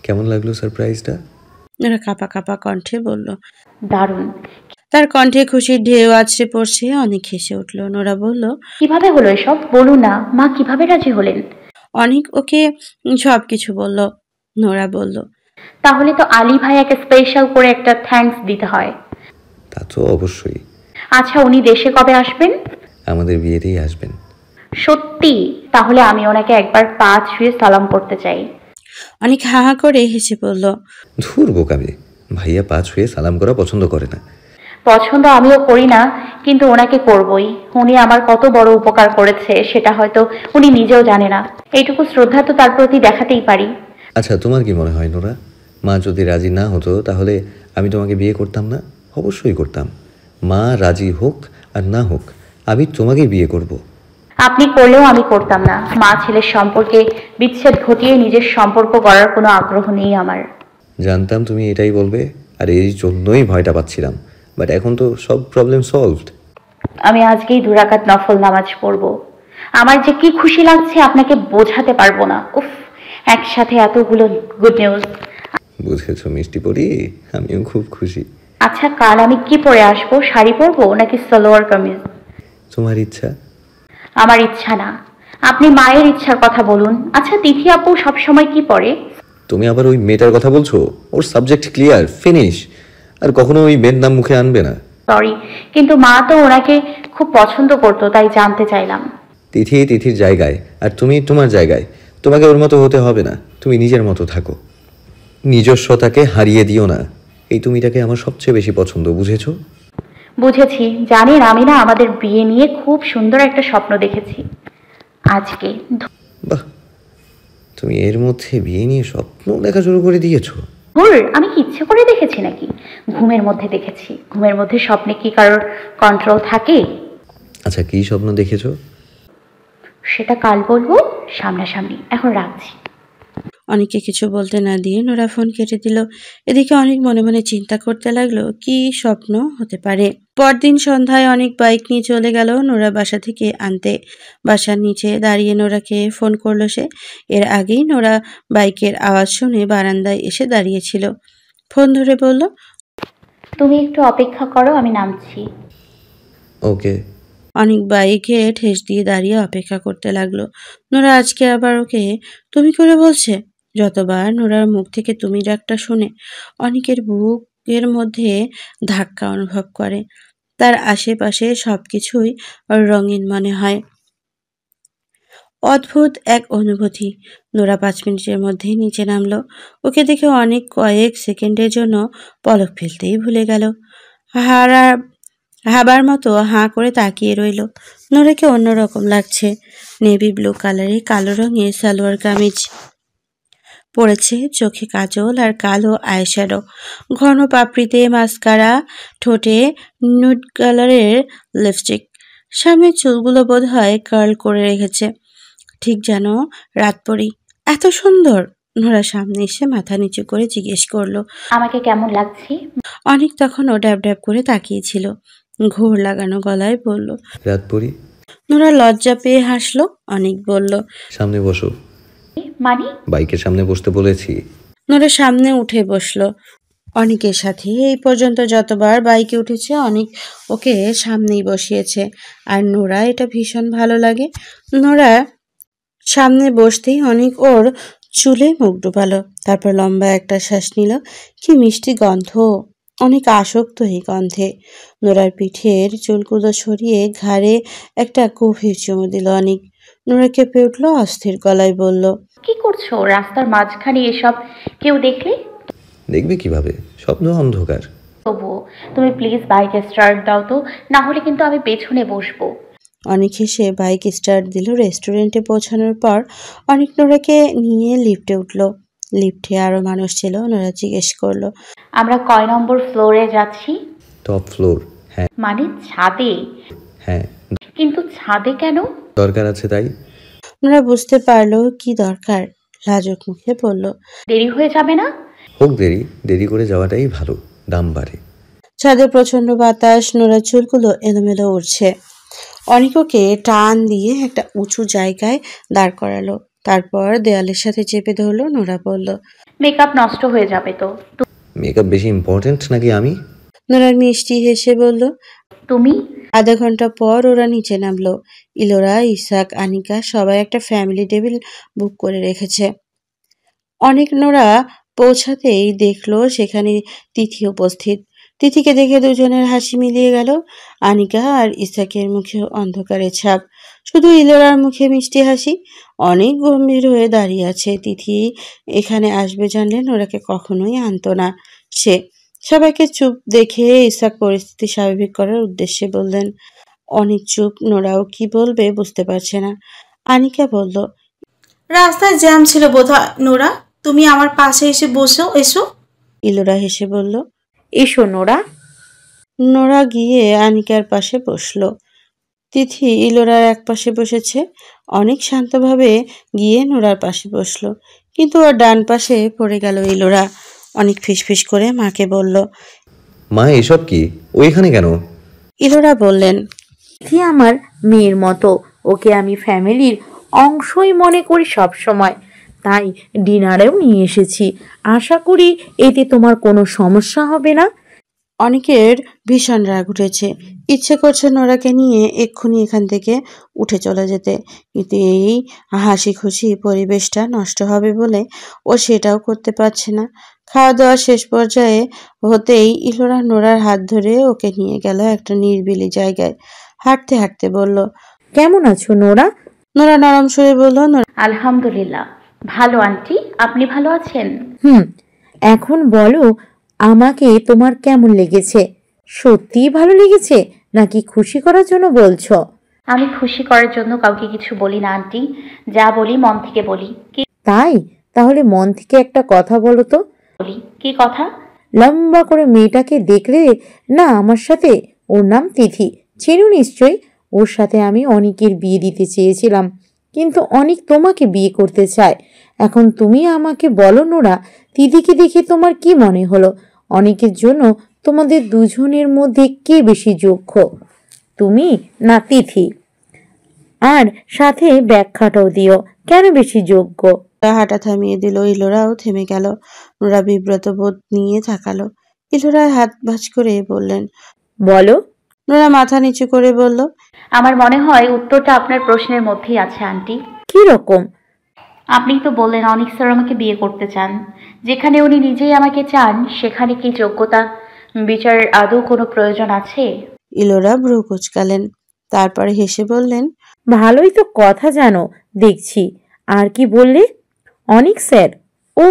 কেমন লাগলো সারপ্রাইজটা? নোরা কাঁপা কাঁপা কণ্ঠে বলল। দারুণ। তার কণ্ঠে খুশির ঢেউ আছড়ে পড়ছে। অনেক হেসে উঠল। নোরা বলল, কিভাবে হলো এসব? বলুন না, মা কিভাবে রাজি হলেন? অনেক ওকে সবকিছু বলল। নোরা বলল, তাহলে তো আলী ভাইয়াকে স্পেশাল করে একটা থ্যাঙ্কস দিতে হয়। তা তো অবশ্যই। আচ্ছা, উনি দেশে কবে আসবেন? আমাদের বিয়েতেই আসবেন। সত্যি? তাহলে আমি ওনাকে একবার পা ছুঁয়ে সালাম করতে চাই। অনেক হা হা করে হেসে বলল, ধুর বোকামে, ভাইয়া পা ছুঁয়ে সালাম করা পছন্দ করে না। পছন্দ আমিও করি না, কিন্তু ওনাকে করবই। উনি আমার কত বড় উপকার করেছে সেটা হয়তো উনি নিজেও জানে না। এইটুকু শ্রদ্ধা তো তার প্রতি দেখাতেই পারি। আচ্ছা, তোমার কি মনে হয় নোরা, মা যদি রাজি না হতো তাহলে আমি তোমাকে বিয়ে করতাম না? অবশ্যই করতাম। মা রাজি হোক আর না হোক, আমি তোমাকেই বিয়ে করব। আপনি করলেও আমি করতাম না। মা ছেলের সম্পর্কে বিচ্ছেদ ঘটিয়ে নিজের সম্পর্ক করার কোনো আগ্রহ নেই আমার। জানতাম তুমি এটাই বলবে, আর এই জন্যই ভয়টা পাচ্ছিলাম। বাট এখন তো সব প্রবলেম সলভড। আমি আজকেই 2 রাকাত নফল নামাজ পড়ব। আমার যে কি খুশি লাগছে আপনাকে বোঝাতে পারবো না। উফ, একসাথে এতগুলো গুড নিউজ। বুঝেছো মিষ্টি পরি, আমিও খুব খুশি। আচ্ছা, কাল আমি কি পরে আসবো? শাড়ি পরবো নাকি সালোয়ার কামিজ? তোমার ইচ্ছা। আমার ইচ্ছা না, আপনি মায়ের ইচ্ছার কথা বলুন। আচ্ছা, তিথি আপু সবসময় কি পরে? তুমি আবার ওই মেয়েটার কথা বলছো? ওর সাবজেক্ট ক্লিয়ার, ফিনিশ। আর কখনো ওই মেয়ের নাম মুখে আনবে না। সরি, কিন্তু মা তো ওনাকে খুব পছন্দ করতো, তাই জানতে চাইলাম। তিথি তিথির জায়গায়, আর তুমি তোমার জায়গায়। তোমাকে ওর মতো হতে হবে না, তুমি নিজের মতো থাকো। নিজস্বতাকে হারিয়ে দিও না। এই তুমিটাকে আমার সবচেয়ে বেশি পছন্দ, বুঝেছো? বুঝেছি। জানেন, আমি না আমাদের বিয়ে নিয়ে খুব সুন্দর একটা স্বপ্ন দেখেছি আজকে। বাহ, তুমি এর মধ্যে বিয়ে নিয়ে স্বপ্ন দেখা শুরু করে দিয়েছো? ধুর, আমি কি ইচ্ছে করে দেখেছি নাকি? ঘুমের মধ্যে দেখেছি। ঘুমের মধ্যে স্বপ্নে কি কারোর কন্ট্রোল থাকে? আচ্ছা, কী স্বপ্ন দেখেছো? সেটা কাল বলবো সামনাসামনি। এখন রাখছি। অনেককে কিছু বলতে না দিয়ে নোরা ফোন কেটে দিল। এদিকে অনেক মনে মনে চিন্তা করতে লাগলো কি স্বপ্ন হতে পারে। পরদিন সন্ধ্যায় অনেক বাইক নিয়ে চলে গেল নোরা বাসা থেকে আনতে। বাসার নিচে দাঁড়িয়ে নোরাকে ফোন করলো সে। এর আগেই নোরা বাইকের আওয়াজ শুনে বারান্দায় এসে দাঁড়িয়েছিল। ফোন ধরে বলল, তুমি একটু অপেক্ষা করো, আমি নামছি। ওকে। অনেক বাইকে ঠেস দিয়ে দাঁড়িয়ে অপেক্ষা করতে লাগলো। নোরা আজকে আবার ওকে তুমি করে বলছে। যতবার নোরার মুখ থেকে তুমি ডাকটা শুনে অনেকের বুকের মধ্যে ধাক্কা অনুভব করে। তার আশেপাশে সবকিছুই রঙিন মনে হয়। অদ্ভুত এক অনুভূতি। নোরা 5 মিনিটের মধ্যেই নিচে নামলো। ওকে দেখে অনেক কয়েক সেকেন্ডের জন্য পলক ফেলতেই ভুলে গেল। হারা হাবার মতো হাঁ করে তাকিয়ে রইল। নোরাকে অন্যরকম লাগছে। নেভি ব্লু কালারে কালো রঙের সালোয়ার কামিজ পরেছে, চোখে কাজল আর কালো আইশ্যাডো, ঘন পাপড়িতে মাস্কারা, ঠোঁটে নুড কালারের লিপস্টিক। সামনের চুলগুলো বোধ হয় কার্ল করে রেখেছে, ঠিক যেন রাতপরি। এত সুন্দর! নোরা সামনে এসে মাথা নিচু করে জিজ্ঞেস করলো, আমাকে কেমন লাগছে? অনেক তখনও ড্যাব ড্যাব করে তাকিয়েছিল। ঘোর লাগানো গলায় বলল, রাতপরি। নোরা লজ্জা পেয়ে হাসলো। অনেক বলল, সামনে বসো। মানে? বাইকের সামনে বসতে বলেছি। নোরা সামনে উঠে বসলো। অনেকের সাথে এই পর্যন্ত যতবার বাইকে উঠেছে অনেক ওকে সামনেই বসিয়েছে, আর নোরা এটা ভীষণ ভালো লাগে। নোরা সামনে বসতেই অনেক ওর চুলে মুখ ডুবালো, তারপর লম্বা একটা শ্বাস নিল। কি মিষ্টি গন্ধ! অনেক আসক্ত এই গন্ধে। নোরার পিঠের চুলগুলো সরিয়ে ঘাড়ে একটা গভীর চুমু দিল অনেক। নোরা কেঁপে উঠল, অস্থির গলায় বলল, কি করছো রাস্তার মাঝখানে এসব? কেউ দেখলে? দেখবে কিভাবে, স্বপ্ন অন্ধকার। তবুও তুমি প্লিজ বাইক স্টার্ট দাও তো, না হলে কিন্তু আমি পেছনে বসবো। অনেক হেসে বাইক স্টার্ট দিল। রেস্টুরেন্টে পৌঁছানোর পর অনেক নোরাকে নিয়ে লিফটে উঠল। লিফটে আরো মানুষ ছিল। নোরা জিজ্ঞেস করলো, আমরা কয় নম্বর ফ্লোরে যাচ্ছি? Top floor. হ্যাঁ। মানে ছাদে? হ্যাঁ। কিন্তু ছাদে কেন? দরকার আছে তাই। নোরা বুঝতে পারলো কি দরকার। লাজুক মুখে বলল, দেরি হয়ে যাবে না? হোক দেরি, দেরি করে যাওয়াটাই ভালো, দাম বাড়ে। ছাদে প্রচন্ড বাতাস। নোরার চুলগুলো এলোমেলো উঠছে। অনেক ওকে টান দিয়ে একটা উঁচু জায়গায় দাঁড় করালো। তারপর দেয়ালের সাথে চেপে ধরলো। নোরা বলল, মেকআপ নষ্ট হয়ে যাবে তো। মেকআপ বেশি ইম্পর্ট্যান্ট নাকি আমি? নোরা মিষ্টি হেসে বলল। তুমি? আধা ঘন্টা পর ওরা নিচে নামলো। ইলোরা, ইসাক, আনিকা সবাই একটা ফ্যামিলি টেবিল বুক করে রেখেছে। অনেক নোরা পৌঁছাতেই দেখলো সেখানে তিথি উপস্থিত। তিথিকে দেখে দুজনের হাসি মিলিয়ে গেল। আনিকা আর ইসাকের মুখে অন্ধকারের ছাপ, শুধু ইলোরার মুখে মিষ্টি হাসি। অনেক গম্ভীর হয়ে দাঁড়িয়ে আছে। তিথি এখানে আসবে জানলে নোরাকে কখনোই আনতো না সে। সবাইকে চুপ দেখে ইসাক পরিস্থিতি স্বাভাবিক করার উদ্দেশ্যে বললেন। অনেক চুপ, নোরাও কি বলবে বুঝতে পারছে না। আনিকা বলল, রাস্তায় জ্যাম ছিল বোধহয়। নোরা, তুমি আমার পাশে এসে এসো। ইলোরা হেসে বলল। এসো নোরা। নোরা গিয়ে আনিকার পাশে বসলো। তিথি ইলোরার এক পাশে বসেছে। অনেক শান্তভাবে গিয়ে নোরার পাশে বসলো, কিন্তু ওর ডান পাশে পড়ে গেল ইলোরা। অনেক ফিসফিস করে মাকে বলল। মা, এসব কি? ও এখানে কেন? ইলোরা বললেন, তিথি আমার মেয়ের মতো, ওকে আমি ফ্যামিলির অংশই মনে করি সব সময়, তাই ডিনারেও নিয়ে এসেছি। আশা করি এতে তোমার কোনো সমস্যা হবে না। অনেকের ভীষণ রাগ উঠেছে। ইচ্ছে করছে নোরাকে নিয়ে এক্ষুনি এখান থেকে উঠে চলে যেতে, কিন্তু এই হাসি খুশি পরিবেশটা নষ্ট হবে বলে ও সেটাও করতে পারছে না। খাওয়া দাওয়া শেষ পর্যায়ে হতেই ইলোরা নোরার হাত ধরে ওকে নিয়ে গেল একটা নিরিবিলি জায়গায়। হাঁটতে হাঁটতে বলল, কেমন আছো নোরা? নোরা নরম সুরে বলল, আলহামদুলিল্লাহ ভালো আন্টি, আপনি ভালো আছেন? এখন বলো, আমাকে তোমার কেমন লেগেছে? সত্যিই ভালো লেগেছে নাকি খুশি করার জন্য বলছো? আমি খুশি করার জন্য কাউকে কিছু বলি না আন্টি, যা বলি মন থেকে বলি। তাই? তাহলে মন থেকে একটা কথা বলো তো। কি কথা? লম্বা করে মেয়েটাকে দেখলে না আমার সাথে? ওর নাম তিথি, চেনো নিশ্চয়ই। ওর সাথে আমি অনিকের বিয়ে দিতে চেয়েছিলাম, কিন্তু অনিক তোমাকে বিয়ে করতে চায়। এখন তুমি আমাকে বলো নোরা, তিথিকে দেখে তোমার কি মনে হলো? অনিকের জন্য তোমাদের দুজনের মধ্যে কে বেশি যোগ্য, তুমি না তিথি? আর সাথে ব্যাখ্যাটাও দিও কেন বেশি যোগ্য। হাঁটা থামিয়ে দিল। ইলোরাও থেমে গেল। নোরা বিব্রত বোধ নিয়ে তাকালো। ইলোরা হাত ভাঁজ করে বললেন, বলো। নোরা মাথা নিচু করে বলল, আমার মনে হয় উত্তরটা আপনার প্রশ্নের মধ্যেই আছে আন্টি। কি রকম? আপনি তো বললেন অনিক স্যার আমাকে বিয়ে করতে চান। যেখানে উনি নিজেই আমাকে চান, সেখানে কি যোগ্যতা বিচারের আদৌ কোনো প্রয়োজন আছে? ইলোরা ভ্রু কুঁচকালেন, তারপরে হেসে বললেন, ভালোই তো কথা জানো দেখছি। আর কি বললে? অনিক স্যার? ও,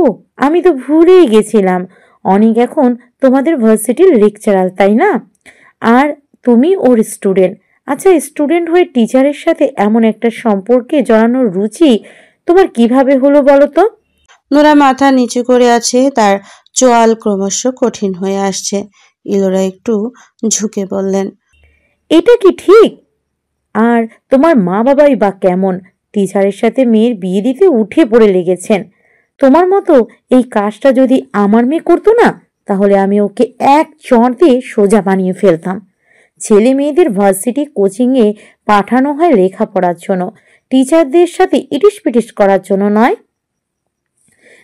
আমি তো ভুলেই গেছিলাম। অনিক এখন তোমাদের ভার্সিটির লেকচারার, তাই না? আর তুমি ওর স্টুডেন্ট। আচ্ছা, স্টুডেন্ট হয়ে টিচারের সাথে এমন একটা সম্পর্কে জড়ানোর রুচি তোমার কিভাবে হলো বলো তো? নোরা মাথা নিচু করে আছে, তার চোয়াল ক্রমশ কঠিন হয়ে আসছে। ইলোরা একটু ঝুঁকে বললেন, এটা কি ঠিক? আর তোমার মা বাবাই বা কেমন? টিচারের সাথে মেয়ের বিয়ে দিতে উঠে পড়ে লেগেছেন। তোমার মতো এই কাজটা যদি আমার মেয়ে করতো না, তাহলে আমি ওকে এক চড় দিয়ে সোজা বানিয়ে ফেলতাম। ছেলে মেয়েদের ভার্সিটি কোচিংয়ে পাঠানো হয় লেখাপড়ার জন্য, টিচারদের সাথে ইটিস পিটিস করার জন্য নয়।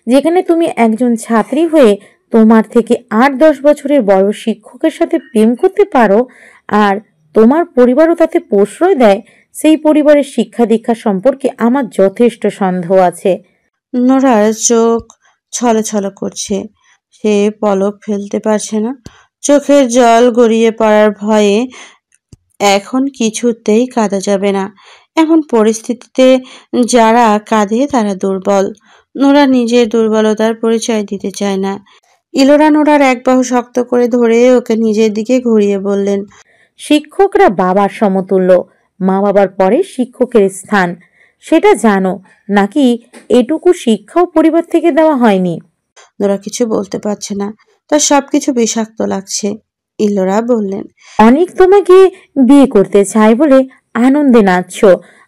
যেখানে তুমি একজন ছাত্রী হয়ে তোমার থেকে ৮-১০ বছরের বড় শিক্ষকের সাথে প্রেম করতে পারো, আর তোমার পরিবারও তাতে প্রশ্রয় দেয়, সেই পরিবারের শিক্ষা দীক্ষা সম্পর্কে আমার যথেষ্ট সন্দেহ আছে। নোরার চোখ ছলছল করছে। সে পলক ফেলতে পারছে না। চোখের জল গড়িয়ে পড়ার ভয়ে এখন কিছুতেই কাঁদা যাবে না। এমন পরিস্থিতিতে যারা কাঁদে তারা দুর্বল। নোরা নিজের দুর্বলতার পরিচয় দিতে চায় না। ইলোরা নোরার এক বাহু শক্ত করে ধরে ওকে নিজের দিকে ঘুরিয়ে বললেন, শিক্ষকরা বাবার সমতুল্য। মা বাবার পরে শিক্ষকের স্থান, সেটা জানো নাকি? এটুকু শিক্ষাও পরিবার থেকে দেওয়া হয়নি। নোরা কিছু বলতে পারছে না, তার সবকিছু বিষাক্ত লাগছে। ইলোরা বললেন, অনেক তোমাকে বিয়ে করতে চাই বলে আনন্দে নাচছ,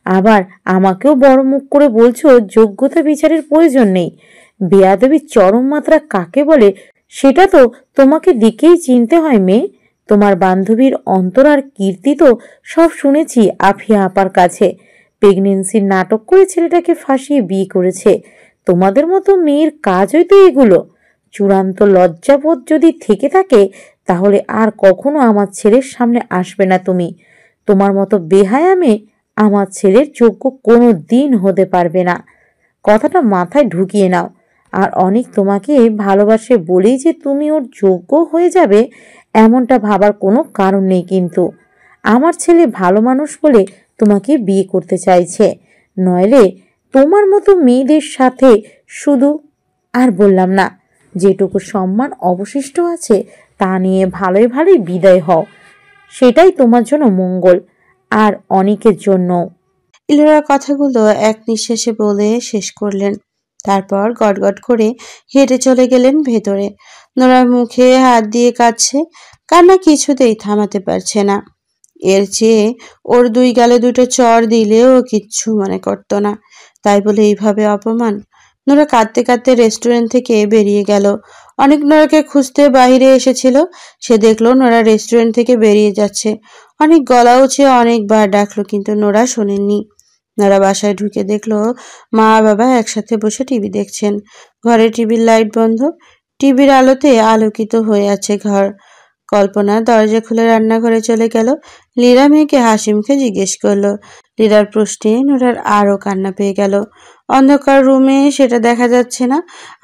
আবার আমাকেও বড় মুখ করে বলছো যোগ্যতা বিচারের প্রয়োজন নেই। বেয়াদবির চরম মাত্রা কাকে বলে সেটা তো তোমাকে দিকেই চিনতে হয় মেয়ে। তোমার বান্ধবীর অন্তর আর কীর্তি তো সব শুনেছি আফিয়া আপার কাছে। প্রেগনেন্সির নাটক করে ছেলেটাকে ফাঁসিয়ে বিয়ে করেছে। তোমাদের মতো মেয়ের কাজই তো এগুলো। চূড়ান্ত লজ্জাবোধ যদি থেকে থাকে তাহলে আর কখনো আমার ছেলের সামনে আসবে না তুমি। তোমার মতো বেহায়া মেয়ে আমার ছেলের যোগ্য কোনো দিন হতে পারবে না। কথাটা মাথায় ঢুকিয়ে নাও। আর অনেক তোমাকে ভালোবাসে বলেই যে তুমি ওর যোগ্য হয়ে যাবে এমনটা ভাবার কোনো কারণ নেই। কিন্তু আমার ছেলে ভালো মানুষ বলে তোমাকে বিয়ে করতে চাইছে, নইলে তোমার মতো মেয়েদের সাথে শুধু, আর বললাম না, যেটুকু সম্মান অবশিষ্ট আছে তা নিয়ে ভালোই ভালোই বিদায় হও, সেটাই তোমার জন্য মঙ্গল, আর অনেকের জন্য। ইলোরার কথাগুলো এক নিঃশ্বাসে বলে শেষ করলেন। তারপর গটগট করে হেঁটে চলে গেলেন ভেতরে। নোরার মুখে হাত দিয়ে কাঁদছে, কান্না কিছুতেই থামাতে পারছে না। এর চেয়ে ওর দুই গালে দুটো চড় দিলেও কিচ্ছু মনে করতো না, তাই বলে এইভাবে অপমান। নোরা কাঁদতে কাঁদতে রেস্টুরেন্ট থেকে বেরিয়ে গেল। অনেক নোরাকে খুঁজতে বাইরে এসেছিল, সে দেখলো নোরা রেস্টুরেন্ট থেকে বেরিয়ে যাচ্ছে। অনেক গলা উঁচিয়ে অনেকবার ডাকলো, কিন্তু নোরা শোনেননি। নোরা বাসায় ঢুকে দেখলো মা বাবা একসাথে বসে টিভি দেখছেন। ঘরে টিভির লাইট বন্ধ, টিভির আলোতে আলোকিত হয়ে আছে ঘর। কল্পনা দরজা খুলে রান্নাঘরে চলে গেল। লীরা মেয়েকে হাসি মুখে জিজ্ঞেস করলো। লীরার প্রশ্নে নোরার আরো কান্না পেয়ে গেল। অন্ধকার রুমে সেটা দেখা যাচ্ছে না।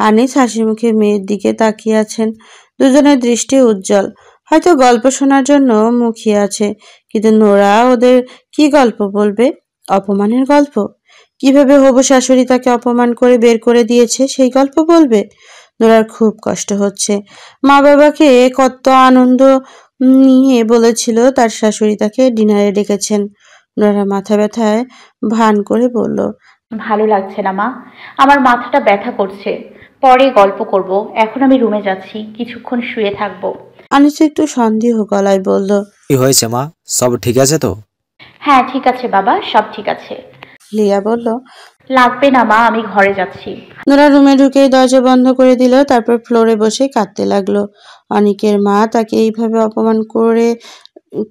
আনিস হাসি মুখে মেয়ের দিকে তাকিয়ে আছেন। দুজনের দৃষ্টি উজ্জ্বল, হয়তো গল্প শোনার জন্য মুখিয়ে আছে। কিন্তু নোরা ওদের কি গল্প বলবে? অপমানের গল্প? কিভাবে হবু শাশুড়ি তাকে অপমান করে বের করে দিয়েছে সেই গল্প বলবে? নোরার খুব কষ্ট হচ্ছে। মা বাবাকে কত আনন্দ নিয়ে বলেছিল তার শাশুড়ি তাকে ডিনারে ডেকেছেন। নোরা মাথা ব্যথায় ভান করে বলল, ভালো লাগছে না মা, আমার মাথাটা ব্যথা করছে, পরে গল্প করব। এখন আমি রুমে যাচ্ছি, কিছুক্ষণ শুয়ে থাকবো। আনিস একটু সন্দেহ গলায় বলল, কি হয়েছে মা, সব ঠিক আছে তো? হ্যাঁ ঠিক আছে বাবা, সব ঠিক আছে। লিয়া বলল। লাগবে না মা, আমি ঘরে যাচ্ছি। নোরা রুমে ঢুকেই দরজা বন্ধ করে দিল, তারপর ফ্লোরে বসে কাঁদতে লাগলো। অনিকের মা তাকে এইভাবে অপমান করে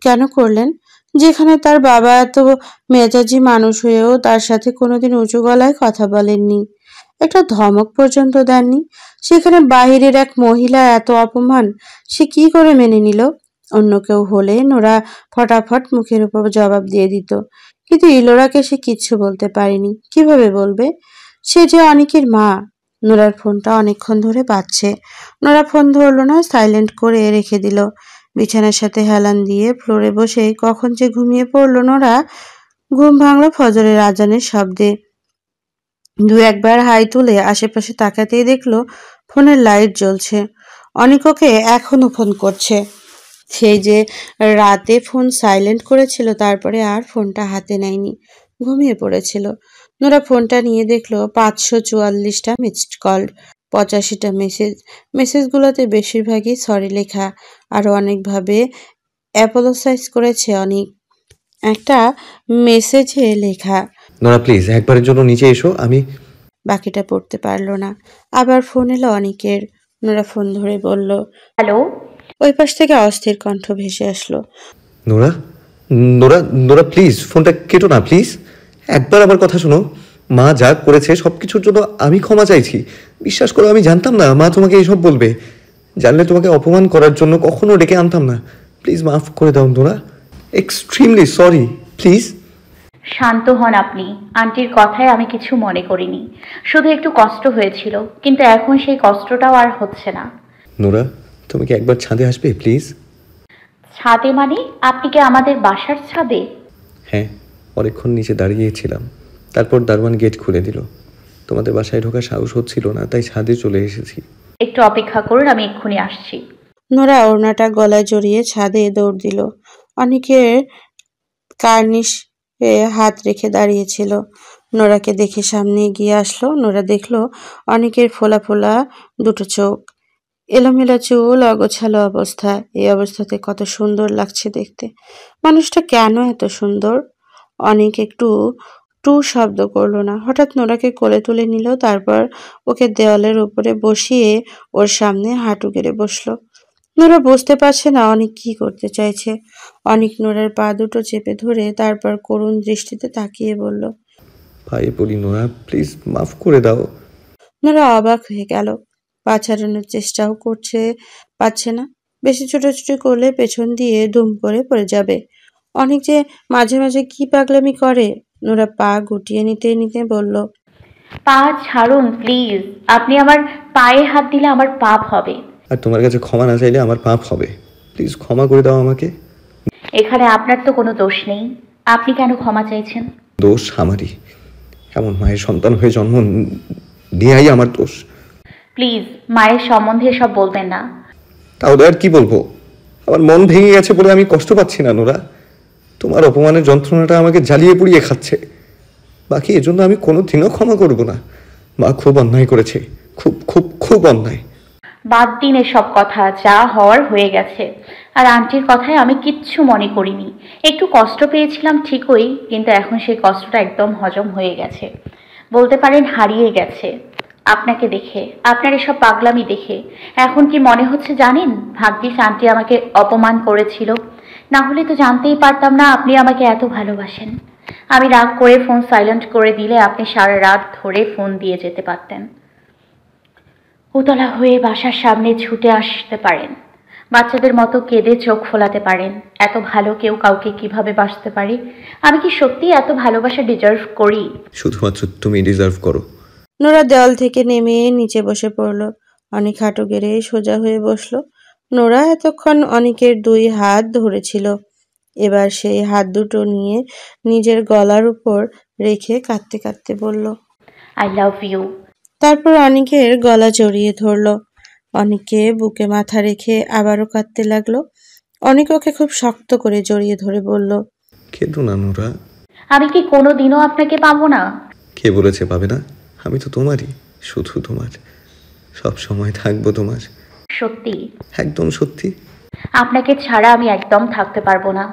কেন করলেন? যেখানে তার বাবা এত মেজাজি মানুষ হয়েও তার সাথে কোনোদিন উঁচু গলায় কথা বলেননি, একটা ধমক পর্যন্ত দেননি, সেখানে বাহিরের এক মহিলা এত অপমান সে কি করে মেনে নিল? অন্য কেউ হলে নোরা ফটাফট মুখের উপর জবাব দিয়ে দিত, কিন্তু ইলোরাকে সে কিচ্ছু বলতে পারেনি। কিভাবে বলবে? সে যে অনিকের মা। নোরার ফোনটা অনেকক্ষণ ধরে বাজছে। নোরা ফোন ধরল না, সাইলেন্ট করে রেখে দিল। বিছানার সাথে হেলান দিয়ে ফ্লোরে বসে কখন যে ঘুমিয়ে পড়ল নোরা। ঘুম ভাঙল ফজরের আজানের শব্দে। দু একবার হাই তুলে আশেপাশে তাকাতেই দেখলো ফোনের লাইট জ্বলছে। অনিক ওকে এখনো ফোন করছে। সেই যে রাতে ফোন সাইলেন্ট করেছিল, তারপরে আর ফোনটা হাতে নেয়নি, ঘুমিয়ে পড়েছিল। নোরা ফোনটা নিয়ে দেখলো 544টা মিসড কল, 85টা মেসেজ। মেসেজগুলোতে বেশিরভাগই সরি লেখা, আরো অনেকভাবে অ্যাপোলোসাইজ করেছে অনেক। একটা মেসেজে লেখা, নোরা প্লিজ একবারের জন্য নিচে এসো, আমি। বাকিটা পড়তে পারলো না। আবার ফোন এলো অনিকের। নোরা ফোন ধরে বলল, হ্যালো। ওই পাশ থেকে অস্থির কণ্ঠ ভেসে আসলো, নোরা, নোরা, নোরা প্লিজ ফোনটা কেটো না প্লিজ। একবার আমার কথা শোনো। মা যা করেছে সব কিছুর জন্য আমি ক্ষমা চাইছি। বিশ্বাস করো, আমি জানতাম না মা তোমাকে এসব বলবে। জানলে তোমাকে অপমান করার জন্য কখনো ডেকে আনতাম না। প্লিজ মাফ করে দাও নোরা, এক্সট্রিমলি সরি, প্লিজ। শান্ত হন আপনি। আন্টির কথায় আমি কিছু মনে করিনি, শুধু একটু কষ্ট হয়েছিল, কিন্তু এখন সেই কষ্টটাও আর হচ্ছে না। নোরা, তুমি কি একবার ছাদে আসবে প্লিজ? ছাদে মানে? আপনি কি আমাদের বাসার ছাদে? হ্যাঁ, অনেকক্ষণ নিচে দাঁড়িয়েছিলাম, তারপর দারোয়ান গেট খুলে দিল। তোমাদের বাসায় ঢোকার সাহস হচ্ছিল না, তাই ছাদে চলে এসেছি। একটু অপেক্ষা করুন, আমি এক্ষুনি আসছি। নোরা ওড়নাটা গলায় জড়িয়ে ছাদে দৌড় দিল। অনেকের কার্নিশে হাত রেখে দাঁড়িয়েছিল। নোরাকে দেখে সামনে এগিয়ে আসলো। নোরা দেখলো অনেকের ফোলা ফোলা দুটো চোখ, এলোমেলো চুল, অগোছালো অবস্থা। এই অবস্থাতে কত সুন্দর লাগছে দেখতে। মানুষটা কেন এত সুন্দর? অনেক একটু টু শব্দ করলো না। হঠাৎ নোরাকে কোলে তুলে নিল, তারপর ওকে দেওয়ালের উপরে বসিয়ে ওর সামনে হাঁটু গেড়ে বসলো। নোরা বুঝতে পারছে না অনেক কি করতে চাইছে। অনেক নোরার পা দুটো চেপে ধরে তারপর করুণ দৃষ্টিতে তাকিয়ে বলল। পায়ে পড়ি নোরা, প্লিজ মাফ করে দাও। নোরা অবাক হয়ে গেল। পা ছাড়ানোর চেষ্টাও পারছে না। বেশি ছোটাছুটি করলে পেছন দিয়ে দুম করে পড়ে যাবে। অনেক যে মাঝে মাঝে কি পাগলামি করে। নোরা পা গুটিয়ে নিতে নিতে বলল। পা ছাড়ুন প্লিজ। আপনি আমার পায়ে হাত দিলে আমার পাপ হবে। আর তোমার কাছে ক্ষমা না চাইলে আমার পাপ হবে। প্লিজ ক্ষমা করে দাও আমাকে। এখানে আপনার তো কোনো দোষ নেই, আপনি কেন ক্ষমা চাইছেন? দোষ আমারই, এমন মায়ের সন্তান হয়ে জন্ম নেওয়াই আমার দোষ। প্লিজ মায়ের সম্বন্ধে সব বলবেন না। তাহলে আর কি বলবো? আমার মন ভেঙে গেছে বলে আমি কষ্ট পাচ্ছি না নোরা। তোমার অপমানের যন্ত্রণাটা আমাকে জ্বালিয়ে পুড়িয়ে খাচ্ছে। বাকি এজন্য আমি কোনোদিনও ক্ষমা করব না। মা খুব অন্যায় করেছে, খুব খুব খুব অন্যায়। বাদ দিন এসব কথা, যা হওয়ার হয়ে গেছে। আর আন্টির কথায় আমি কিচ্ছু মনে করিনি। একটু কষ্ট পেয়েছিলাম ঠিকই, কিন্তু এখন সেই কষ্টটা একদম হজম হয়ে গেছে, বলতে পারেন হারিয়ে গেছে। আপনাকে দেখে, আপনার এসব পাগলামি দেখে এখন কি মনে হচ্ছে জানেন? ভাগ্যিস আন্টি আমাকে অপমান করেছিল, না হলে তো জানতেই পারতাম না আপনি আমাকে এত ভালোবাসেন। আমি রাগ করে ফোন সাইলেন্ট করে দিলে আপনি সারা রাত ধরে ফোন দিয়ে যেতে পারতেন। উতলা হয়ে বাসার সামনে ছুটে আসতে পারেন, বাচ্চাদের মতো কেঁদে চোখ ফোলাতে পারেন। এত ভালো কেউ কাউকে কিভাবে বাসতে পারে? আমি কি সত্যি এত ভালোবাসা ডিজার্ভ করি? শুধুমাত্র তুমি ডিজার্ভ করো। নোরা দেওয়াল থেকে নেমে নিচে বসে পড়ল। অনেক হাঁটু গেড়ে সোজা হয়ে বসলো। নোরা এতক্ষণ অনেকের দুই হাত ধরেছিল, এবার সেই হাত দুটো নিয়ে নিজের গলার উপর রেখে কাঁদতে কাঁদতে বলল। I love you. তারপর অনেকের গলা জড়িয়ে ধরল। অনেকে বুকে মাথা রেখে আবারও কাঁদতে লাগলো। অনেক ওকে খুব শক্ত করে জড়িয়ে ধরে বলল। কেঁদো না নোরা। আমি কি কোনোদিনও আপনাকে পাবো না? কে বলেছে পাবে না? আমি তো তোমারই, শুধু তোমার, সব সময় থাকবো তোমার। সত্যি? একদম সত্যি। আপনাকে ছাড়া আমি একদম থাকতে পারবো না।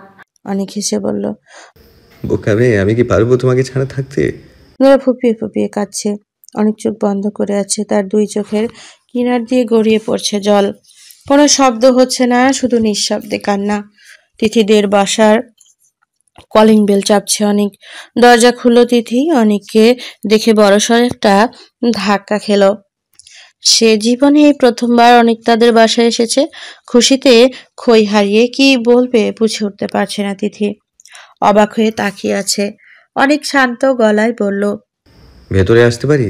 অনেক হেসে বলল। বোকা মেয়ে, আমি কি পারবো তোমাকে ছাড়া থাকতে? নোরা ফুপিয়ে ফুপিয়ে কাঁদছে। অনেক চোখ বন্ধ করে আছে, তার দুই চোখের কিনার দিয়ে গড়িয়ে পড়ছে জল। কোনো শব্দ হচ্ছে না, শুধু নিঃশব্দে কান্না। তিথিদের বাসার কলিং বেল চাপছে। অনেক দরজা খুললো। তিথি অনেককে দেখে বড়সড় একটা ধাক্কা খেলো। সে জীবনে এই প্রথমবার অনেক তাদের বাসায় এসেছে। খুশিতে খই হারিয়ে কি বলবে বুঝে উঠতে পারছে না তিথি। অবাক হয়ে তাকিয়ে আছে। অনেক শান্ত গলায় বলল। ভেতরে আসতে পারি?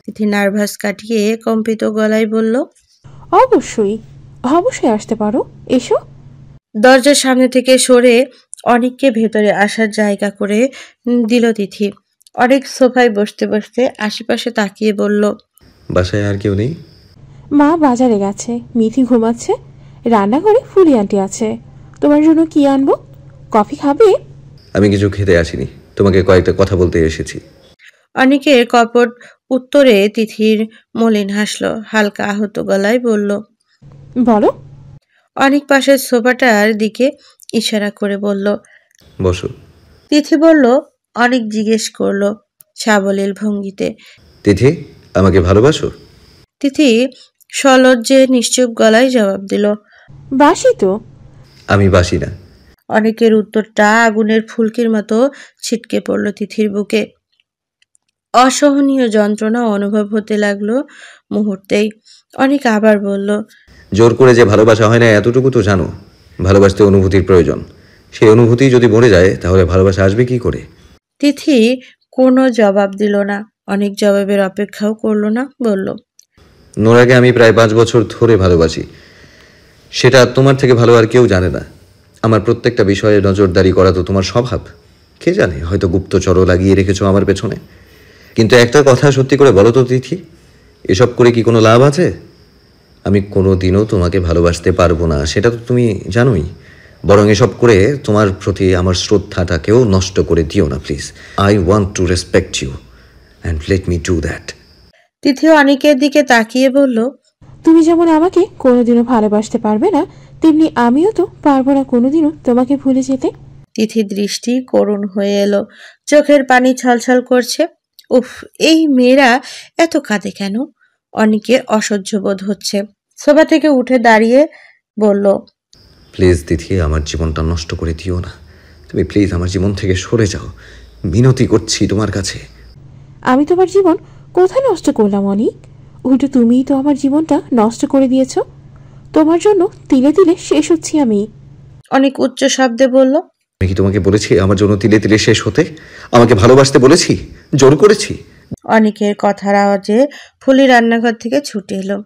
তিথি নার্ভাস কাটিয়ে কম্পিত গলায় বলল। অবশ্যই, অবশ্যই আসতে পারো, এসো। দরজার সামনে থেকে সরে অনেককে ভেতরে আসার জায়গা করে দিল তিথি। অনেক সোফায় বসতে বসতে আশেপাশে তাকিয়ে বলল। বাসায় আর কেউ নেই? মা বাজারে গেছে, মিঠি ঘুমাচ্ছে, রান্নাঘরে ফুলি আন্টি আছে। তোমার জন্য কি আনবো? কফি খাবে? আমি কিছু খেতে আসিনি, তোমাকে কয়েকটা কথা বলতে এসেছি। অনেকের কপট উত্তরে তিথির মলিন হাসলো, হালকা আহত গলায় বলল। বলো। অনেক পাশের সোফাটার দিকে ইশারা করে বলল। বসো। তিথি বলল। অনেক জিজ্ঞেস করলো সাবলীল ভঙ্গিতে। তিথি, আমাকে ভালোবাসো? তিথি সলজ্জে নিশ্চুপ গলায় জবাব দিল। বাসি তো। আমি বাসি না। অনেকের উত্তরটা আগুনের ফুলকির মতো ছিটকে পড়ল তিথির বুকে। অসহনীয় যন্ত্রণা অনুভব হতে লাগলো মুহূর্তেই। অনেক আবার বলল। জোর করে যে ভালোবাসা হয় না এতটুকু তো জানো। ভালোবাসতে অনুভূতির প্রয়োজন। সেই অনুভূতি যদি মরে যায় তাহলে ভালোবাসা আসবে কি করে? তিথি কোনো জবাব দিল না। অনেক জবাবের অপেক্ষাও করলো না, বলল। নোরাকে আমি প্রায় 5 বছর ধরে ভালোবাসি। সেটা তোমার থেকে ভালো আর কেউ জানে না। আমার প্রত্যেকটা বিষয়ে নজরদারি করা তো তোমার স্বভাব। কে জানে, হয়তো গুপ্তচরও লাগিয়ে রেখেছো আমার পেছনে। কিন্তু একটা কথা সত্যি করে বলো তো তিথি, এসব করে কি কোনো লাভ আছে? আমি কোনো দিনও তোমাকে ভালোবাসতে পারবো না, সেটা তো তুমি জানোই। বরং এসব করে তোমার প্রতি আমার শ্রদ্ধাটাকেও নষ্ট করে দিও না please. I want to respect you and let me do that. Tithi অনেকের দিকে তাকিয়ে বলল। তুমি যেমন আমাকে কোনোদিনও ভালোবাসতে পারবে না, তেমনি আমিও তো পারবো না কোনোদিনও তোমাকে ভুলে যেতে। তিথি দৃষ্টি করুণ হয়ে এলো, চোখের পানি ছলছল করছে। উফ, এই মেয়েরা এত কাঁদে কেন? অনেকের অসহ্য বোধ হচ্ছে। সোফা থেকে উঠে দাঁড়িয়ে বলল, প্লিজ তিথি, আমার জীবনটা নষ্ট করে দিও না। তুমি প্লিজ আমার জীবন থেকে সরে যাও, মিনতি করছি তোমার কাছে। আমি তোমার জীবন কোথায় নষ্ট করলাম অনিক? উল্টো তুমিই তো আমার জীবনটা নষ্ট করে দিয়েছো। তোমার জন্য তিলে তিলে শেষ হচ্ছি আমি। অনেক উচ্চ শব্দে বলল। আমি কি তোমাকে বলেছি আমার জন্য তিলে তিলে শেষ হতে? আমাকে ভালোবাসতে বলেছি? জোর করেছি? অনেকের কথার আওয়াজে ফুলি রান্নাঘর থেকে ছুটে এলো।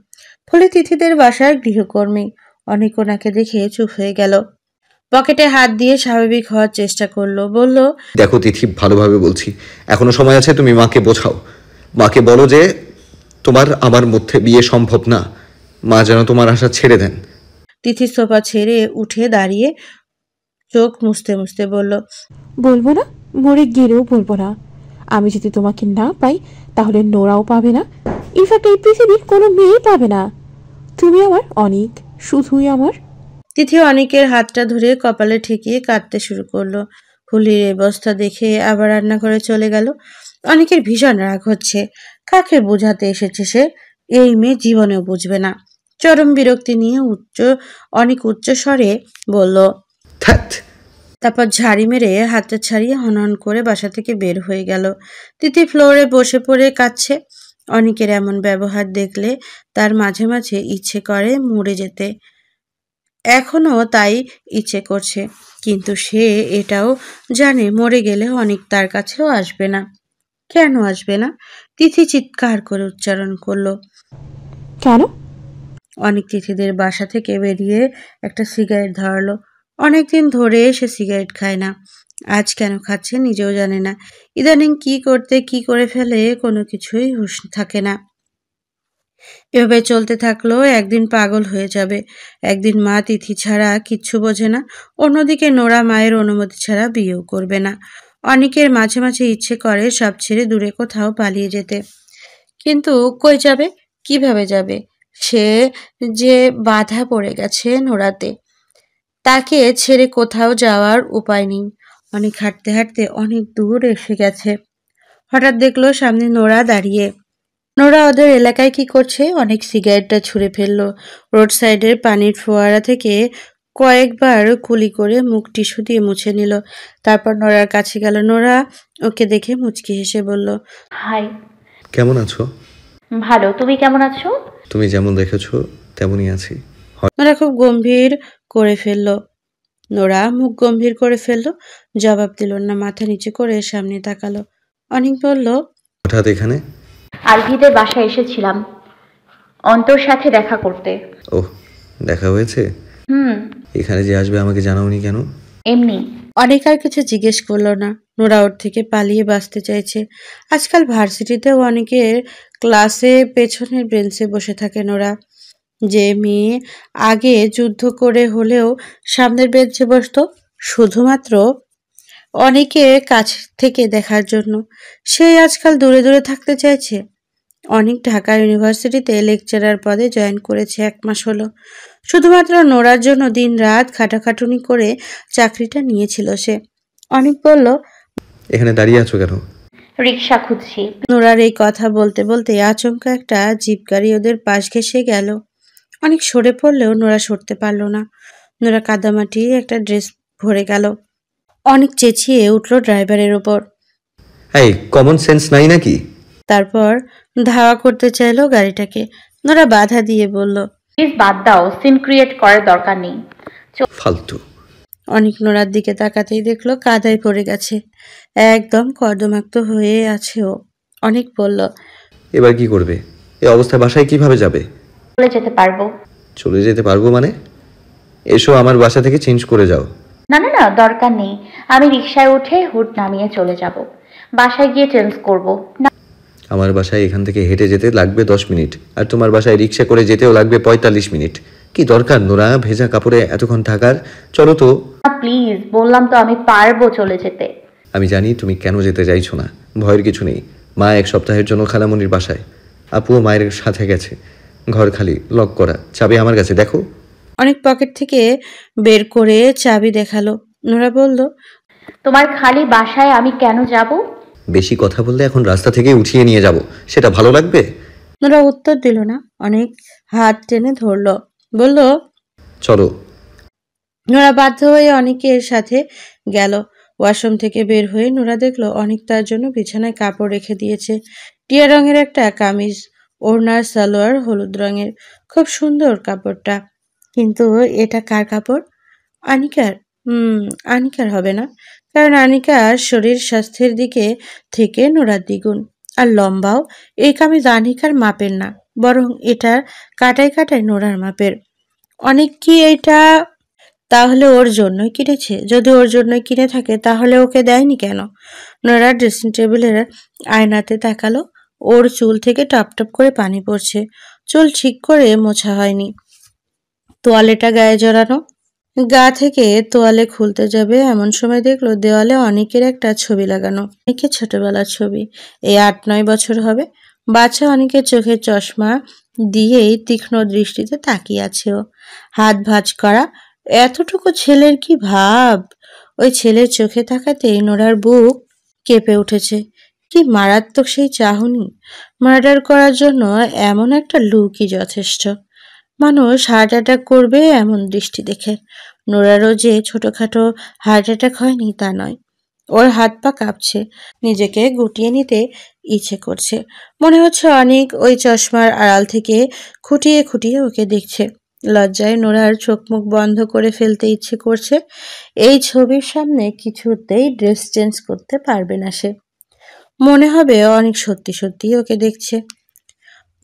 ফুলি তিথিদের বাসার গৃহকর্মী। অনেক ওনাকে দেখে চুপ হয়ে গেল। পকেটে হাত দিয়ে স্বাভাবিক হওয়ার চেষ্টা করলো। বলল, দেখো তিথি, ভালোভাবে বলছি, এখনো সময় আছে। তুমি মাকে বোঝাও, মাকে বলো যে তোমার আমার মধ্যে বিয়ে সম্ভব না। মা যেন তোমার আশা ছেড়ে দেন। তিথি সোফা ছেড়ে উঠে দাঁড়িয়ে চোখ মুছতে মুছতে বলল, বলবো না, মরে গেলেও বলবো না। আমি যদি তোমাকে না পাই তাহলে নোরাও পাবে না। ইনফ্যাক্ট এই পৃথিবীর কোনো মেয়েই পাবে না। তুমি আমার অনিক, শুধুই আমার। তিথি অনেকের হাতটা ধরে কপালে ঠেকিয়ে কাঁদতে শুরু করলো। ফুলির অবস্থা দেখে আবার রান্নাঘরে চলে গেল। অনেকের ভীষণ রাগ হচ্ছে। কাকে বোঝাতে এসেছে সে? এই মেয়ে জীবনেও বুঝবে না। চরম বিরক্তি নিয়ে অনেক উচ্চ স্বরে বলল, ধ্যাৎ। তারপর ঝাড়ি মেরে হাতটা ছাড়িয়ে হনহন করে বাসা থেকে বের হয়ে গেল। তিথি ফ্লোরে বসে পড়ে কাঁদছে। অনেকের এমন ব্যবহার দেখলে তার মাঝে মাঝে ইচ্ছে করে মরে যেতে। এখনো তাই ইচ্ছে করছে, কিন্তু সে এটাও জানে মরে গেলে অনেক তার কাছেও আসবে না। কেন আসবে না? তিথি চিৎকার করে উচ্চারণ করলো। কেন? অনেক তিথিদের বাসা থেকে বেরিয়ে একটা সিগারেট ধরালো। অনেকদিন ধরে সে সিগারেট খায় না। আজ কেন খাচ্ছে নিজেও জানে না। ইদানিং কি করতে কি করে ফেলে কোনো কিছুই হুঁশ থাকে না। এভাবে চলতে থাকলো, একদিন পাগল হয়ে যাবে। একদিন মা তিথি ছাড়া কিচ্ছু বোঝে না। অন্যদিকে নোরা মায়ের অনুমতি ছাড়া বিয়েও করবে না। অনেকের মাঝে মাঝে ইচ্ছে করে সব ছেড়ে দূরে কোথাও পালিয়ে যেতে, কিন্তু কই যাবে, কিভাবে যাবে? সে যে বাধা পড়ে গেছে নোরাতে। তাকে ছেড়ে কোথাও যাওয়ার উপায় নেই। অনেক হাঁটতে হাঁটতে অনেক দূর এসে গেছে। হঠাৎ দেখলো সামনে নোরা দাঁড়িয়ে। নোরা ওদের এলাকায় কি করছে? অনেক সিগারেটটা ছুঁড়ে ফেললো। রোড সাইডের পানির ফোয়ারা থেকে কয়েকবার কুলি করে মুখ টিস্যু দিয়ে মুছে নিল। তারপর নোরার কাছে গেল। নোরা ওকে দেখে মুচকি হেসে বলল, হাই। কেমন আছো? ভালো, তুমি কেমন আছো? তুমি যেমন দেখেছো তেমনই আছি। নোরা খুব গম্ভীর করে ফেললো। নোরা মুখ গম্ভীর করে ফেললো। জবাব দিল না, মাথা নিচু করে সামনে তাকালো। অনেক বলল, হঠাৎ এখানে? আলভিদের বাসায় এসেছিলাম অন্তর সাথে দেখা করতে। ওহ, দেখা হয়েছে? হুম। এখানে যে আসবে আমাকে জানাওনি কেন? এমনি। অনেক আর কিছু জিজ্ঞেস করলো না। নোরা ওর থেকে পালিয়ে বাঁচতে চাইছে। আজকাল ভার্সিটিতেও অনেকের ক্লাসে পেছনের বেঞ্চে বসে থাকে নোরা। যে মেয়ে আগে যুদ্ধ করে হলেও সামনের বেঞ্চে বসতো শুধুমাত্র অনেকে কাছ থেকে দেখার জন্য, সে আজকাল দূরে দূরে থাকতে চাইছে। অনেক ঢাকা ইউনিভার্সিটিতে লেকচারার পদে জয়েন করেছে 1 মাস হলো। শুধুমাত্র নোরার জন্য দিনরাত খাটাখাটুনি করে চাকরিটা নিয়েছিল সে। অনেক বলল, এখানে দাঁড়িয়ে আছো কেন? রিক্সা খুঁজছি। নোরার এই কথা বলতে বলতে আচমকা একটা জিপ গাড়ি ওদের পাশ ঘেঁষে গেল। অনেক সরে পড়লেও নোরা সরতে পারল না। নোরা কাদামাটি একটা ড্রেস ভরে গেল। অনেক চেঁচিয়ে উঠল ড্রাইভারের ওপর। এই কমন সেন্স নাই নাকি? তারপর ধাওয়া করতে চাইলো গাড়িটাকে। নোরা বাধা দিয়ে বলল, প্লিজ বাদ দাও, সিন ক্রিয়েট করার দরকার নেই। ফালতু। অনেক নোরার দিকে তাকাতেই দেখলো কাদায় পড়ে গেছে, একদম কর্দমাক্ত হয়ে আছে ও। অনেক বলল, এবার কি করবে? এই অবস্থায় বাসায় কিভাবে যাবে? চলে যেতে পারবো। চলে যেতে পারবো মানে? এসো আমার বাসা থেকে চেঞ্জ করে যাও। না না না, দরকার নেই। আমি রিক্সায় উঠে হুড নামিয়ে চলে যাব। বাসায় গিয়ে চেঞ্জ করব না। আমার বাসায় এখান থেকে হেঁটে যেতে লাগবে 10 মিনিট, আর তোমার বাসায় রিক্সা করে যেতেও লাগবে 45 মিনিট। কি দরকার নোরা ভেজা কাপড়ে এতক্ষণ থাকার? চলো তো। প্লিজ, বললাম তো আমি পারবো চলে যেতে। আমি জানি তুমি কেন যেতে চাইছো না। ভয়ের কিছু নেই। মা 1 সপ্তাহের জন্য খালামণির বাসায়। আপুও মায়ের সাথে গেছে। ঘর খালি, লক করা, চাবি আমার কাছে, দেখো। অনেক পকেট থেকে বের করে চাবি দেখালো। নোরা বলল, তোমার খালি বাসায় আমি কেন যাব? বেশি কথা বললে এখন রাস্তা থেকে উঠিয়ে নিয়ে যাব, সেটা ভালো লাগবে? নোরা উত্তর দিল না। অনেক হাত টেনে ধরলো। বলল, চলো। নোরা বাধ্য হয়ে অনিকের সাথে গেল। ওয়াশরুম থেকে বের হয়ে নোরা দেখলো অনিক তার জন্য বিছানায় কাপড় রেখে দিয়েছে। টিয়া রঙের একটা কামিজ, ওড়নার সালোয়ার হলুদ রঙের। খুব সুন্দর কাপড়টা, কিন্তু এটা কার কাপড়? আনিকার? আনিকার হবে না, কারণ আনিকার শরীর স্বাস্থ্যের দিকে থেকে নোরার দ্বিগুণ, আর লম্বাও। এই কামিজ আনিকার মাপের না, বরং এটা কাটায় কাটায় নোরার মাপের। অনেক কি এটা তাহলে ওর জন্যই কিনেছে? যদি ওর জন্যই কিনে থাকে তাহলে ওকে দেয়নি কেন? নোরা ড্রেসিং টেবিলের আয়নাতে তাকালো। ওর চুল থেকে টপ টপ করে পানি পড়ছে। চুল ঠিক করে মোছা হয়নি, তোয়ালেটা গায়ে জড়ানো। গা থেকে তোয়ালে খুলতে যাবে এমন সময় দেখলো দেওয়ালে অনেকের একটা ছবি লাগানো। অনেকের ছোটবেলার ছবি, এই ৮-৯ বছর হবে। বাচ্চা অনেকের চোখের চশমা দিয়েই তীক্ষ্ণ দৃষ্টিতে তাকিয়ে আছে ও। হাত ভাঁজ করা। এতটুকু ছেলের কি ভাব! ওই ছেলের চোখে তাকাতেই নোরার বুক কেঁপে উঠেছে। কি মারাত্মক সেই চাহনি! মার্ডার করার জন্য এমন একটা লুকই যথেষ্ট। মানুষ হার্ট অ্যাটাক করবে এমন দৃষ্টি দেখে। নোরারও যে ছোটখাটো হার্ট অ্যাটাক হয়নি তা নয়। ওর হাত পা কাঁপছে, নিজেকে গুটিয়ে নিতে ইচ্ছে করছে। মনে হচ্ছে অনেক ওই চশমার আড়াল থেকে খুঁটিয়ে খুঁটিয়ে ওকে দেখছে। লজ্জায় নোরার চোখ মুখ বন্ধ করে ফেলতে ইচ্ছে করছে। এই ছবির সামনে কিছুতেই ড্রেস চেঞ্জ করতে পারবে না সে। মনে হবে অনেক সত্যি সত্যি ওকে দেখছে।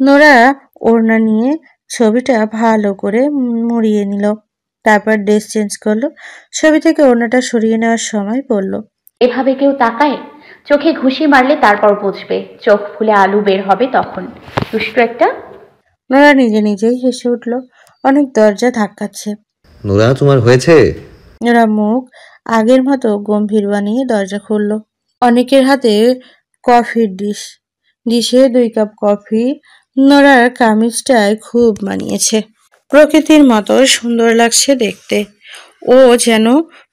নোরা ওড়না নিয়ে ছবিটা ভালো করে মুড়িয়ে নিল, তারপর ড্রেস চেঞ্জ করলো। ছবি থেকে ওড়নাটা সরিয়ে নেওয়ার সময় বলল, এভাবে কেউ তাকায়? চোখে ঘুষি মারলে তারপর বুঝবে, চোখ ফুলে আলু বের হবে তখন। দুষ্টু একটা। নোরা নিজে নিজেই হেসে উঠল। অনেক দরজা ধাক্কাচ্ছে। নোরা, তোমার হয়েছে? নোরা মুখ আগের মতো গম্ভীর বানিয়ে দরজা খুলল। অনেকের হাতে কফির ডিশে 2 কাপ কফি। নোরার কামিজটায় খুব মানিয়েছে, প্রকৃতির মতো সুন্দর লাগছে দেখতে। ও যেন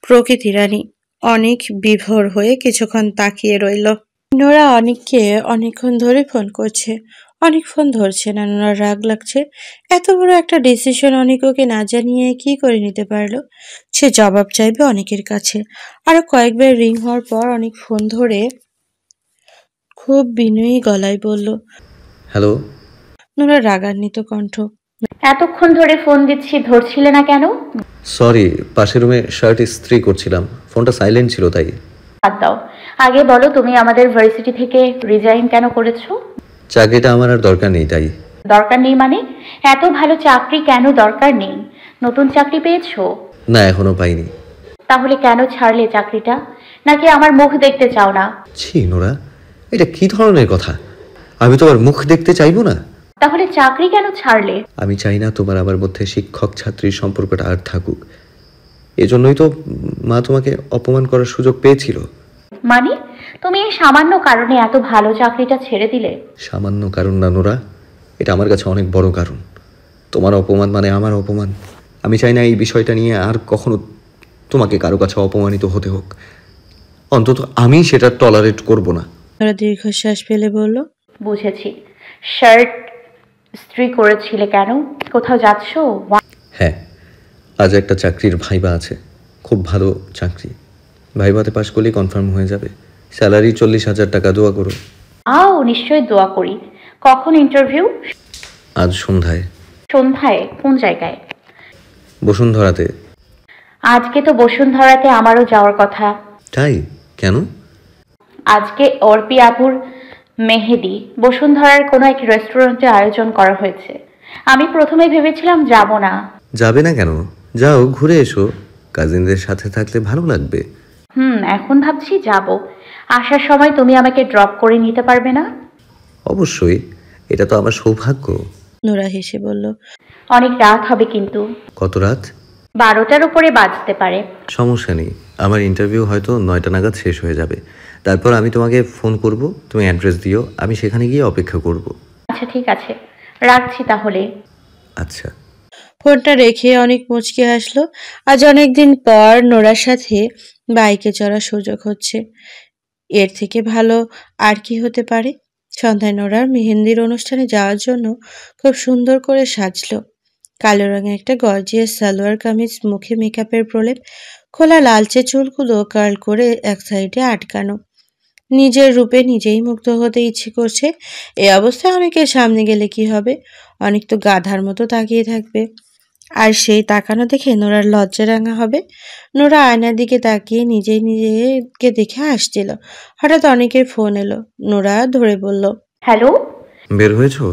প্রকৃতি রানী। অনেক বিভোর হয়ে কিছুক্ষণ তাকিয়ে রইল। নোরা অনেককে অনেকক্ষণ ধরে ফোন করছে, অনেক ফোন ধরছে না। নোরার রাগ লাগছে। এত বড় একটা ডিসিশন অনেক ওকে না জানিয়ে কি করে নিতে পারলো? সে জবাব চাইবে অনেকের কাছে। আরো কয়েকবার রিং হওয়ার পর অনেক ফোন ধরে খুব বিনয়ী গলায় বলল, হ্যালো। নোরা রাগান্বিত কণ্ঠ, এতক্ষণ ধরে ফোন দিচ্ছি, ধরছিলে না কেন? সরি, পাশের রুমে শার্ট ইস্ত্রি করছিলাম, ফোনটা সাইলেন্ট ছিল তাই। বাদ দাও, আগে বলো তুমি আমাদের ভার্সিটি থেকে রিজাইন কেন করেছো? চাকরিটা আমার আর দরকার নেই তাই। দরকার নেই মানে? এত ভালো চাকরি কেন দরকার নেই? নতুন চাকরি পেয়েছো? না, এখনো পাইনি। তাহলে কেন ছাড়লে চাকরিটা? নাকি আমার মুখ দেখতে চাও না? ছি নোরা, এটা কি ধরনের কথা? আমি তোমার মুখ দেখতে চাইবো না? তাহলে চাকরি কেন ছাড়লে? আমি চাই না তোমার আমার মধ্যে শিক্ষক ছাত্রীর সম্পর্কটা আর থাকুক। এজন্যই তো মা তোমাকে অপমান করার সুযোগ পেয়েছিল। মানে তুমি এই সামান্য কারণে এত ভালো চাকরিটা ছেড়ে দিলে? সামান্য কারণ না নোরা, এটা আমার কাছে অনেক বড় কারণ। তোমার অপমান মানে আমার অপমান। আমি চাই না এই বিষয়টা নিয়ে আর কখনো তোমাকে কারো কাছে অপমানিত হতে হোক। অন্তত আমি সেটা টলারেট করব না। নোরা দীর্ঘশ্বাস ফেলে বলল, বুঝেছি। শার্ট ইস্ত্রি করেছিলে কেন? কোথাও যাচ্ছো? হ্যাঁ, আজ একটা চাকরির ভাইবা আছে, খুব ভালো চাকরি। ভাইবাতে পাশ করলেই কনফার্ম হয়ে যাবে। স্যালারি 40,000 টাকা। দোয়া করো। নিশ্চয়ই দোয়া করি। কখন ইন্টারভিউ? আজ সন্ধ্যায়। সন্ধ্যায়? কোন জায়গায়? বসুন্ধরাতে। আজকে তো বসুন্ধরাতে আমারও যাওয়ার কথা। তাই? কেন? আজকে অর্পি আপুর মেহেদি। বসুন্ধরার কোনো এক রেস্টুরেন্টে আয়োজন করা হয়েছে। আমি প্রথমে ভেবেছিলাম যাব না। যাবে না কেন? যাও, ঘুরে এসো। কাজিনদের সাথে থাকলে ভালো লাগবে। এখন ভাবছি যাব। আসার সময় তুমি আমাকে ড্রপ করে নিতে পারবে না? অবশ্যই, এটা তো আমার সৌভাগ্য। নোরা হেসে বলল, অনেক রাত হবে কিন্তু। কত রাত? 12টার উপরে বাজতে পারে। সমস্যা নেই, আমার ইন্টারভিউ হয়তো 9টা নাগাদ শেষ হয়ে যাবে। তারপর আমি তোমাকে ফোন করব, তুমি অ্যাড্রেস দিও, আমি সেখানে গিয়ে অপেক্ষা করব। আচ্ছা ঠিক আছে, রাখছি তাহলে। আচ্ছা। ফোনটা রেখে অনেক মুচকি হাসলো। আজ অনেকদিন পর নোরার সাথে বাইকে চড়ার সুযোগ হচ্ছে। এর থেকে ভালো আর কি হতে পারে? সন্ধ্যায় নোরার মেহেন্দির অনুষ্ঠানে যাওয়ার জন্য খুব সুন্দর করে সাজলো। কালো রঙের একটা গর্জিয়াস সালোয়ার কামিজ, মুখে মেকআপের প্রলেপ, খোলা লালচে চুলগুলো কার্ল করে এক সাইডে আটকানো। নিজের রূপে নিজেই মুগ্ধ হতে ইচ্ছে করছে। এই অবস্থায় অনেকের সামনে গেলে কি হবে? অনেক তো গাধার মতো তাকিয়ে থাকবে। আর সেই তাকানো দেখে নোরার লজ্জা রাঙা হবে। নোরা আয়নার দিকে তাকিয়ে নিজেই নিজেকে দেখে হাসছিল। হঠাৎ অনেকের ফোন এলো। নোরা ধরে বলল, হ্যালো। বের হয়েছো?